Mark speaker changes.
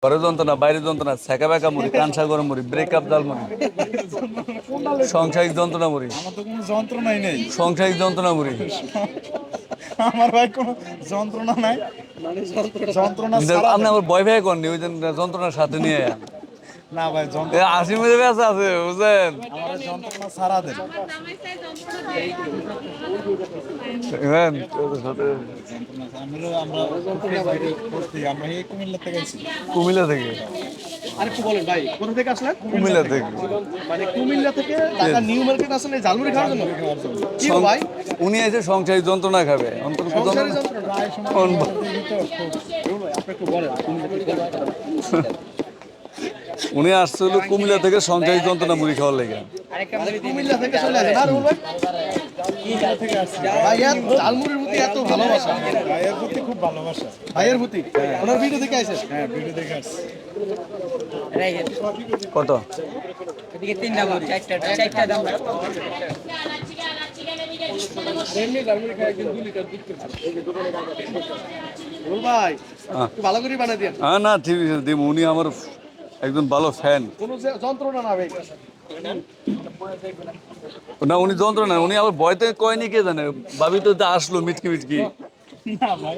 Speaker 1: ঘরে যন্ত্রণা, বাইরে যন্ত্রণা, ছ্যাঁকা ব্যাকা মুড়ি, কানসা গরম মুড়ি, ব্রেকআপ জাল মুড়ি, সংসারিক যন্ত্রণা মুড়ি,
Speaker 2: আমার তো কোনো যন্ত্রণাই নেই।
Speaker 1: সংসারিক যন্ত্রণা মুড়ি।
Speaker 2: আমার ভাই কোনো যন্ত্রণা নাই, যন্ত্রণা
Speaker 1: কিন্তু
Speaker 2: ছাড়া
Speaker 1: আপনি
Speaker 2: দেন।
Speaker 1: আমার ভয় ভয় করেননি, ওই যে যন্ত্রণার সাথে নিয়ে আয়া।
Speaker 2: না ভাই
Speaker 1: এ
Speaker 2: যন্ত্রণা,
Speaker 1: হাসি মুখে ব্যথা আছে বুঝছেন?
Speaker 2: আমার যন্ত্রণা ছাড়া দেন।
Speaker 1: বুঝলেন?
Speaker 2: যন্ত্রণা আমরা ফেসবুকে করছি, আমরা এই কুমিল্লা থেকে আইছি।
Speaker 1: কুমিল্লা থেকে।
Speaker 3: আরেকটু বলেন ভাই, কোথা থেকে আসলেন?
Speaker 1: কুমিল্লা থেকে।
Speaker 3: মানে কুমিল্লা থেকে ঢাকা নিউ মার্কেট আসলে এই ঝালমুড়ি খাওয়ার জন্য? কি গো ভাই?
Speaker 1: উনি এসে সংসারিক যন্ত্রণা খাবে। অন্তত
Speaker 3: সংসারী
Speaker 1: যন্ত্রণা-
Speaker 3: যন্ত্রণা?
Speaker 2: প্রায় সময়
Speaker 1: কোন
Speaker 3: আপনি একটু বলেন, কুমিল্লা থেকে।
Speaker 1: উনি আসছিল কুমিল্লা থেকে সংসারিক যন্ত্রণা মুড়ি খাওয়ার লেগে।
Speaker 3: মানে কুমিল্লা থেকে চলে আসেন, আর বলবেন? ভাইয়ের ঝালমুড়ির প্রতি এত ভালোবাসা,
Speaker 2: ভাইয়ের প্রতি খুব ভালোবাসা।
Speaker 3: ভাইয়ের প্রতি ওনার ভিডিও দেখে আসেন।
Speaker 2: হ্যাঁ, ভিডিও দেখে আসছি।
Speaker 1: কত?
Speaker 3: রুল ভাই
Speaker 1: হ্যাঁ।
Speaker 3: একটু ভালো করে বানিয়ে দেন,
Speaker 1: হ্যাঁ না ঠিক আছে দিব, উনি আমার একজন ভালো ফ্যান।
Speaker 3: কোনো যন্ত্রণা না ভাই।
Speaker 1: না উনি যন্ত্রণা, উনি আবার ভয়তে কয়নি কে জানে, ভাবি তো আসলো মিটকি মিটকি।
Speaker 2: না ভাই